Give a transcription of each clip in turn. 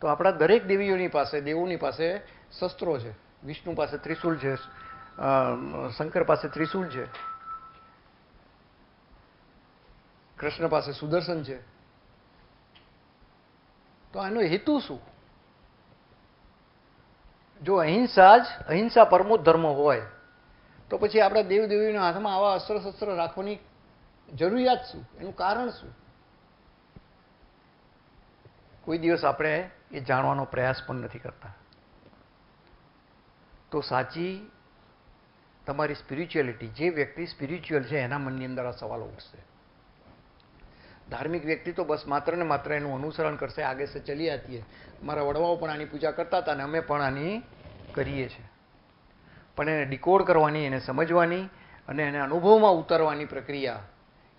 તો આપણા દરેક દેવોની પાસે શસ્ત્રો છે. વિષ્ણુ પાસે ત્રિશૂલ છે, શંકર પાસે ત્રિશૂલ છે, કૃષ્ણ પાસે સુદર્શન છે. તો આનો હેતુ શું? જો અહિંસા પરમો ધર્મ હોય તો પછી આપણા દેવદેવીઓના હાથમાં આવા અસ્ત્ર રાખવાની જરૂરિયાત શું? એનું કારણ શું? કોઈ દિવસ આપણે એ જાણવાનો પ્રયાસ પણ નથી કરતા. તો સાચી તમારી સ્પિરિચ્યુઅલિટી, જે વ્યક્તિ સ્પિરિચ્યુઅલ છે એના મનની અંદર આ સવાલો ઉઠશે. ધાર્મિક વ્યક્તિ તો બસ માત્ર ને માત્ર એનું અનુસરણ કરશે, આગે સે ચલી આતી હૈ. મારા વડવાઓ પણ આની પૂજા કરતા હતા અને અમે પણ આની કરીએ છીએ. પણ એને ડિકોડ કરવાની, એને સમજવાની અને એને અનુભવમાં ઉતારવાની પ્રક્રિયા,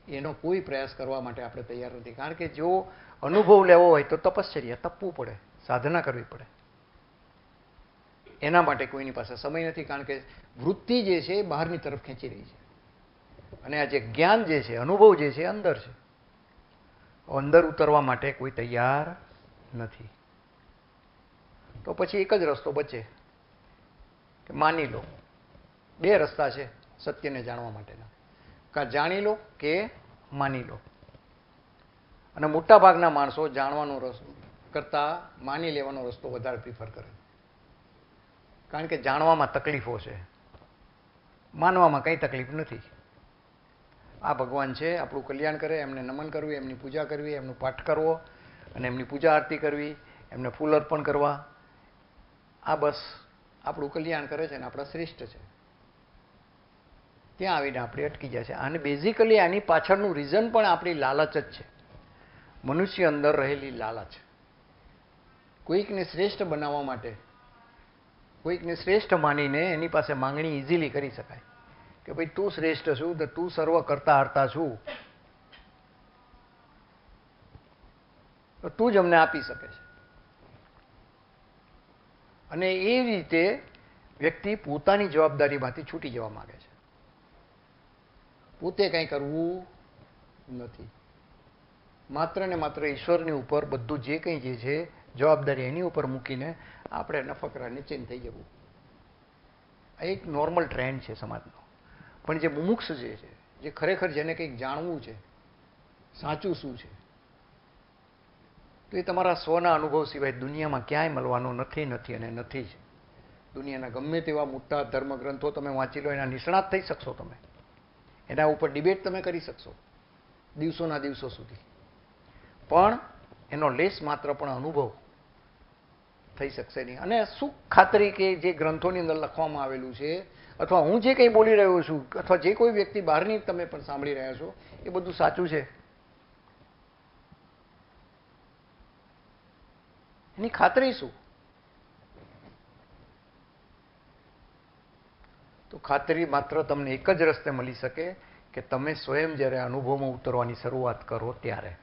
એનો કોઈ પ્રયાસ કરવા માટે આપણે તૈયાર નથી. કારણ કે જો અનુભવ લેવો હોય તો તપશ્ચર્યા, તપવું પડે, સાધના કરવી પડે. એના માટે કોઈની પાસે સમય નથી. કારણ કે વૃત્તિ જે છે એ બહારની તરફ ખેંચી રહી છે અને આ જે જ્ઞાન જે છે, અનુભવ જે છે અંદર છે. અંદર ઉતરવા માટે કોઈ તૈયાર નથી. તો પછી એક જ રસ્તો બચે કે માની લો. બે રસ્તા છે સત્યને જાણવા માટેના, કાં જાણી લો કે માની લો. અને મોટા ભાગના માણસો જાણવાનો રસ્તો કરતાં માની લેવાનો રસ્તો વધારે પ્રિફર કરે. કારણ કે જાણવામાં તકલીફો છે, માનવામાં કંઈ તકલીફ નથી. આ ભગવાન છે, આપણું કલ્યાણ કરે, એમને નમન કરવું, એમની પૂજા કરવી, એમનું પાઠ કરવો અને એમની પૂજા આરતી કરવી, એમને ફૂલ અર્પણ કરવા, આ બસ આપણું કલ્યાણ કરે છે અને આપણા શ્રેષ્ઠ છે. ત્યાં આવીને આપણે અટકી જાય છે. અને બેઝિકલી આની પાછળનું રીઝન પણ આપણી લાલચ જ છે. મનુષ્ય અંદર રહેલી લાલચ. કોઈકને શ્રેષ્ઠ બનાવવા માટે, કોઈકને શ્રેષ્ઠ માનીને એની પાસે માંગણી ઇઝીલી કરી શકાય કે ભાઈ તું શ્રેષ્ઠ છું, તો તું સર્વ કરતા હરતા છું, તો તું જ અમને આપી શકે છે. અને એ રીતે વ્યક્તિ પોતાની જવાબદારીમાંથી છૂટી જવા માંગે છે. પોતે કંઈ કરવું નથી. માત્ર ને માત્ર ઈશ્વરની ઉપર બધું જે કંઈ જે છે જવાબદારી એની ઉપર મૂકીને આપણે નફકરા નીચેન થઈ જવું. આ એક નોર્મલ ટ્રેન્ડ છે સમાજનો. પણ જે મુમુક્ષ જે છે, જે ખરેખર જેને કંઈક જાણવું છે, સાચું શું છે, તો એ તમારા સ્વના અનુભવ સિવાય દુનિયામાં ક્યાંય મળવાનો નથી અને નથી જ. દુનિયાના ગમે તેવા મોટા ધર્મગ્રંથો તમે વાંચી લો, એના નિષ્ણાત થઈ શકશો તમે, એના ઉપર ડિબેટ તમે કરી શકશો દિવસોના દિવસો સુધી, પણ એનો લેશ માત્ર પણ અનુભવ થઈ શકશે નહીં. અને શું ખાતરી કે જે ગ્રંથોની અંદર લખવામાં આવેલું છે, અથવા હું જે કંઈ બોલી રહ્યો છું, અથવા જે કોઈ વ્યક્તિ બહારની તમે પણ સાંભળી રહ્યા છો, એ બધું સાચું છે? એની ખાતરી શું? તો ખાતરી માત્ર તમને એક જ રસ્તે મળી શકે કે તમે સ્વયં જ્યારે અનુભવમાં ઉતરવાની શરૂઆત કરો ત્યારે.